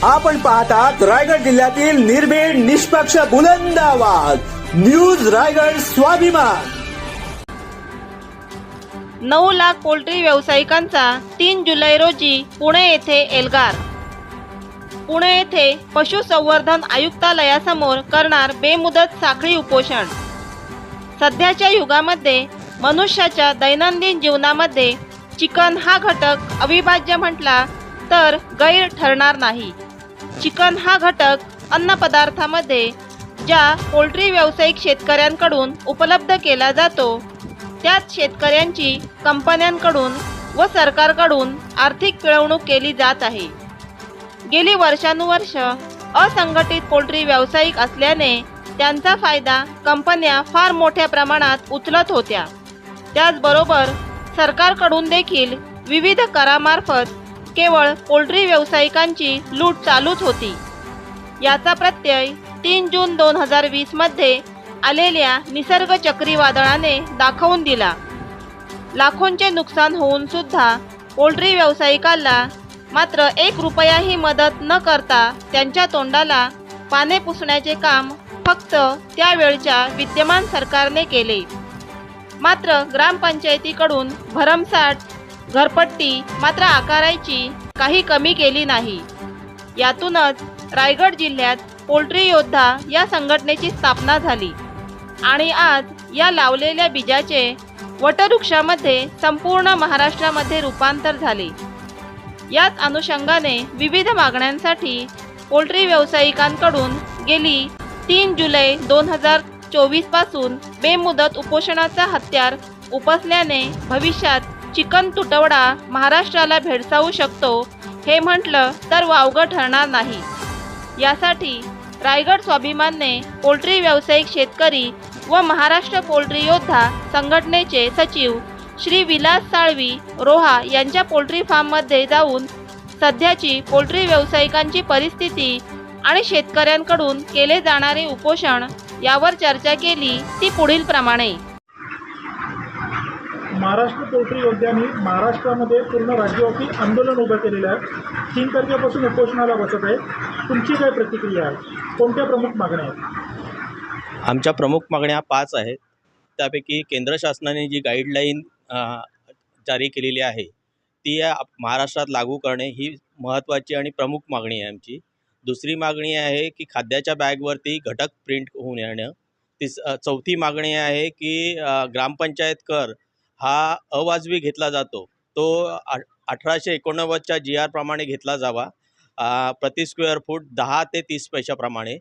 आपण पाहतात रायगड जिल्ह्यातील निर्भीड निष्पक्ष बुलंद आवाज न्यूज रायगड स्वाभिमान। 9 लाख पोल्ट्री व्यावसायिकांचा 3 जुलै रोजी पुणे येथे एल्गार। पुणे येथे पशुसंवर्धन आयुक्तालयासमोर करणार बेमुदत साखळी उपोषण। सध्याच्या युगामध्ये मनुष्याच्या दैनंदिन जीवनामध्ये चिकन हा घटक अविभाज्य म्हटला तर गैर ठरणार नाही। चिकन हा घटक अन्नपदार्थामध्ये ज्या पोल्ट्री व्यावसायिक शेतकऱ्यांकडून उपलब्ध केला जातो त्यात शेतकऱ्यांची कंपन्यांकडून व सरकारकडून आर्थिक पिळवणूक केली जात आहे। गेली वर्षानुवर्ष असंघटित पोल्ट्री व्यावसायिक असल्याने त्यांचा फायदा कंपन्या फार मोठ्या प्रमाणात उचलत होत्या। त्याचबरोबर सरकारकडून देखील विविध करामार्फत केवळ पोल्ट्री व्यावसायिकांची लूट चालूच होती। याचा प्रत्यय 3 जून 2020 मध्ये आलेल्या निसर्ग चक्रीवादळाने दाखवून दिला। लाखोंचे नुकसान होऊन सुद्धा पोल्ट्री व्यावसायिकांना मात्र 1 रुपयाही मदत न करता त्यांच्या तोंडाला पाने पुसण्याचे काम फक्त त्यावेळच्या विद्यमान सरकारने केले। मात्र ग्रामपंचायतीकडून भरमसाठ घरपट्टी मात्र आकारायची काही कमी केली नाही। यातूनच रायगड जिल्ह्यात पोल्ट्री योद्धा या संघटनेची स्थापना झाली आणि आज या लावलेल्या बीजाचे वटवृक्षामध्ये संपूर्ण महाराष्ट्रामध्ये रूपांतर झाले। याच अनुषंगाने विविध मागण्यांसाठी पोल्ट्री व्यावसायिकांकडून गेली 3 जुलै 2024 पासून बेमुदत उपोषणाचा हत्यार उपसल्याने भविष्यात चिकन तुटवडा महाराष्ट्राला भेडसावू शकतो हे म्हटलं तर वावगं ठरणार नाही। यासाठी रायगड स्वाभिमानने पोल्ट्री व्यावसायिक शेतकरी व महाराष्ट्र पोल्ट्री योद्धा संघटनेचे सचिव श्री विलास साळवी रोहा यांच्या पोल्ट्री फार्ममध्ये जाऊन सध्याची पोल्ट्री व्यावसायिकांची परिस्थिती आणि शेतकऱ्यांकडून केले जाणारे उपोषण यावर चर्चा केली। ती पुढील प्रमाणे। महाराष्ट्र पोल्ट्री योद्ध्यांनी महाराष्ट्रामध्ये पूर्ण राज्यव्यापी आंदोलन उभं केलेलं आहे। 3 तारखेपासून उपोषणाला बसत आहे। तुमची काय प्रतिक्रिया आहे? कोणत्या प्रमुख मागण्या आहेत? आमच्या प्रमुख मागण्या 5 आहेत। त्यापैकी केंद्र शासनाने जी गाईडलाईन जारी केलेली आहे ती महाराष्ट्रात लागू करणे ही महत्त्वाची आणि प्रमुख मागणी आहे आमची। दुसरी मागणी आहे की खाद्याच्या बॅगवरती घटक प्रिंट होऊन येणं। चौथी मागणी आहे की ग्रामपंचायत कर हा अवाजवी घेतला जातो तो 1889च्या GR प्रमाणे घेतला जावा, प्रति स्क्वेअर फूट 10 ते 30 पैशाप्रमाणे।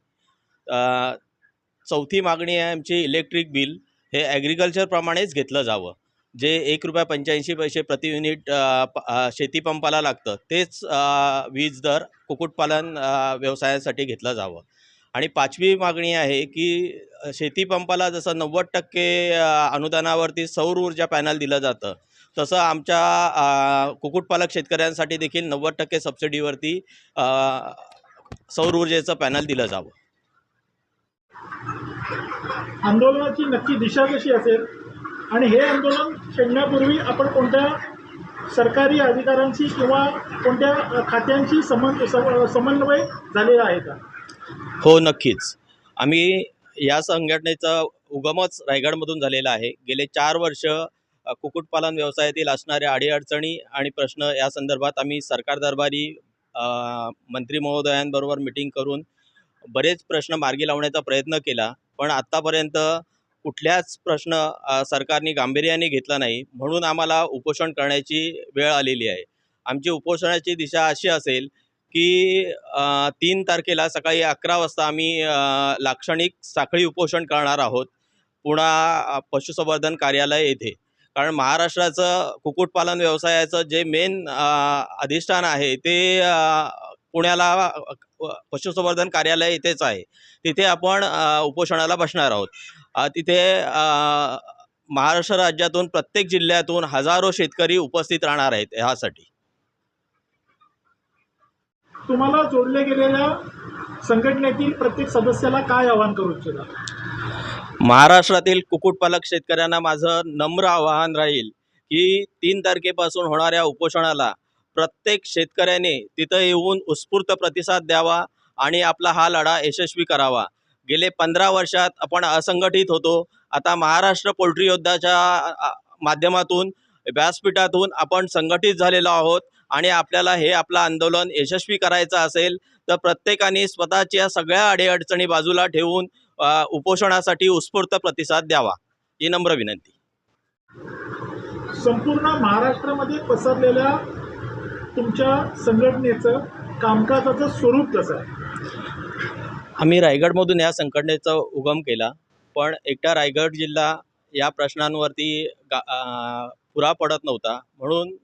चौथी मागणी आहे आमची इलेक्ट्रिक बिल हे ॲग्रिकल्चरप्रमाणेच घेतलं जावं, जे ₹1.85 प्रति युनिट शेतीपंपाला लागतं तेच वीज दर कुक्कुटपालन व्यवसायासाठी घेतलं जावं। आणि 5वी मागणी आहे की शेतीपंपाला जसं 90% अनुदानावरती सौर ऊर्जा पॅनल दिलं जातं तसं आमच्या कुक्कुटपालक शेतकऱ्यांसाठी देखील 90% सबसिडीवरती सौर ऊर्जेचं पॅनल दिलं जावं। आंदोलनाची नक्की दिशा कशी असेल आणि हे आंदोलन छेडण्यापूर्वी आपण कोणत्या सरकारी अधिकाऱ्यांशी किंवा कोणत्या खात्यांशी समन्वय झालेला आहे का? हो, नक्कीच। आम्ही या संघटनेचा उगमच रायगडमधून झालेला आहे। गेले 4 वर्ष कुक्कुटपालन व्यवसायातील असणाऱ्या अडीअडचणी आणि प्रश्न या संदर्भात आम्ही सरकार दरबारी मंत्री महोदयांबरोबर मिटिंग करून बरेच प्रश्न मार्गी लावण्याचा प्रयत्न केला, पण आत्तापर्यंत कुठल्याच प्रश्न सरकारने गांभीर्याने घेतला नाही, म्हणून आम्हाला उपोषण करण्याची वेळ आलेली आहे। आमची उपोषणाची दिशा अशी असेल की 3 तारखेला सकाळी 11 वाजता आम्ही लाक्षणिक साखळी उपोषण करणार आहोत पुणा पशुसंवर्धन कार्यालय येथे। कारण महाराष्ट्राचं कुक्कुटपालन व्यवसायाचं जे मेन अधिष्ठान आहे ते पुण्याला पशुसंवर्धन कार्यालय इथेच आहे, तिथे आपण उपोषणाला बसणार आहोत। तिथे महाराष्ट्र राज्यातून प्रत्येक जिल्ह्यातून हजारो शेतकरी उपस्थित राहणार आहेत। ह्यासाठी तुम्हाला जोडले गेलेल्या संघटनेतील प्रत्येक सदस्याला काय आवाहन करू इच्छिता? महाराष्ट्रातील कुक्कुटपालक शेतकऱ्यांना माझं नम्र आवाहन राहील की 3 तारखेपासून होणाऱ्या उपोषणाला प्रत्येक शेतकऱ्याने तिथं येऊन उत्स्फूर्त प्रतिसाद द्यावा आणि आपला हा लढा यशस्वी करावा. गेले 15 वर्षात आपण असंघटित होतो. आता महाराष्ट्र पोल्ट्री योद्धाच्या माध्यमातून व्यासपीठातून आपण संघटित झालेलो आहोत आणि आपल्याला हे आपलं आंदोलन यशस्वी करायचं असेल तर प्रत्येकाने स्वतःच्या सगळ्या अडीअडचणी बाजूला ठेवून उपोषणासाठी उत्स्फूर्त प्रतिसाद द्यावा ही नम्र विनंती. संपूर्ण महाराष्ट्रामध्ये पसरलेल्या तुमच्या संघटनेचं कामकाजाचं स्वरूप कसं आहे? आम्ही रायगडमधून या संघटनेचा उगम केला, पण एकटा रायगड जिल्हा या प्रश्नांवरती पुरा पडत नव्हता. म्हणून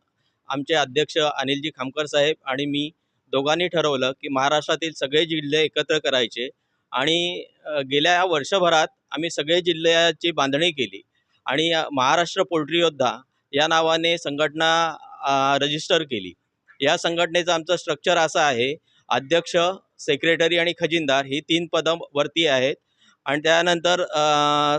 आमचे अध्यक्ष अनिलजी खामकर साहेब आणि मी दोघांनी ठरवलं की महाराष्ट्रातील सगळे जिल्हे एकत्र करायचे आणि गेल्या वर्षभरात आम्ही सगळे जिल्ह्याची बांधणी केली आणि महाराष्ट्र पोल्ट्री योद्धा या नावाने संघटना रजिस्टर केली. या संघटनेचं आमचं स्ट्रक्चर असं आहे, अध्यक्ष, सेक्रेटरी आणि खजिनदार ही 3 पदं वरती आहेत आणि त्यानंतर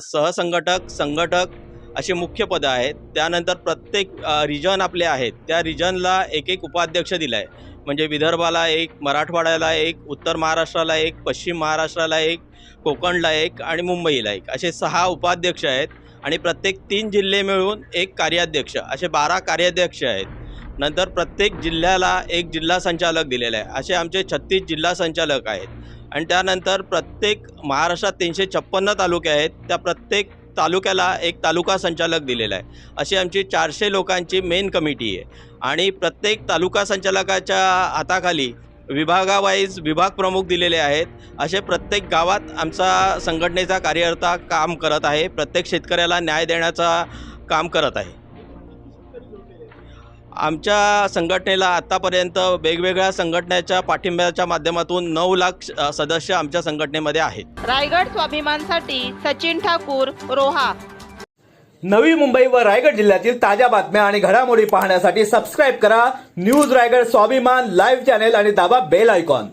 सहसंघटक, संघटक अशी मुख्य पदं आहेत. त्यानंतर प्रत्येक रिजन आपले आहेत त्या रिजनला एक उपाध्यक्ष दिला आहे. म्हणजे विदर्भाला 1, मराठवाड्याला 1, उत्तर महाराष्ट्राला 1, पश्चिम महाराष्ट्राला 1, कोकणला 1 आणि मुंबईला 1 असे 6 उपाध्यक्ष आहेत आणि प्रत्येक 3 जिल्हे मिळून 1 कार्याध्यक्ष असे 12 कार्याध्यक्ष आहेत. नंतर प्रत्येक जिल्ह्याला 1 जिल्हा संचालक दिलेला आहे. असे आमचे 36 जिल्हा संचालक आहेत आणि त्यानंतर प्रत्येक महाराष्ट्रात 356 तालुके आहेत, त्या प्रत्येक तालुक्याला 1 तालुका संचालक दिलेला आहे. अशी आमची 400 लोकांची मेन कमिटी आहे आणि प्रत्येक तालुका संचालकाच्या हाताखाली विभागावाईज विभाग प्रमुख दिलेले आहेत. असे प्रत्येक गावात आमचा संघटनेचा कार्यकर्ता काम करत आहे, प्रत्येक शेतकऱ्याला न्याय देण्याचा काम करत आहे. आमच्या संघटनेला आत्तापर्यंत वेगवेगळ्या संघटनेच्या पाठिंब्याच्या माध्यमातून 9 लाख सदस्य आमच्या संघटनेमध्ये आहेत. रायगड स्वाभिमानसाठी सचिन ठाकूर, रोहा. नवी मुंबई व रायगड जिल्ह्यातील ताज्या बातम्या आणि घडामोडी पाहण्यासाठी सबस्क्राईब करा न्यूज रायगड स्वाभिमान लाईव्ह चॅनेल आणि दाबा बेल आयकॉन.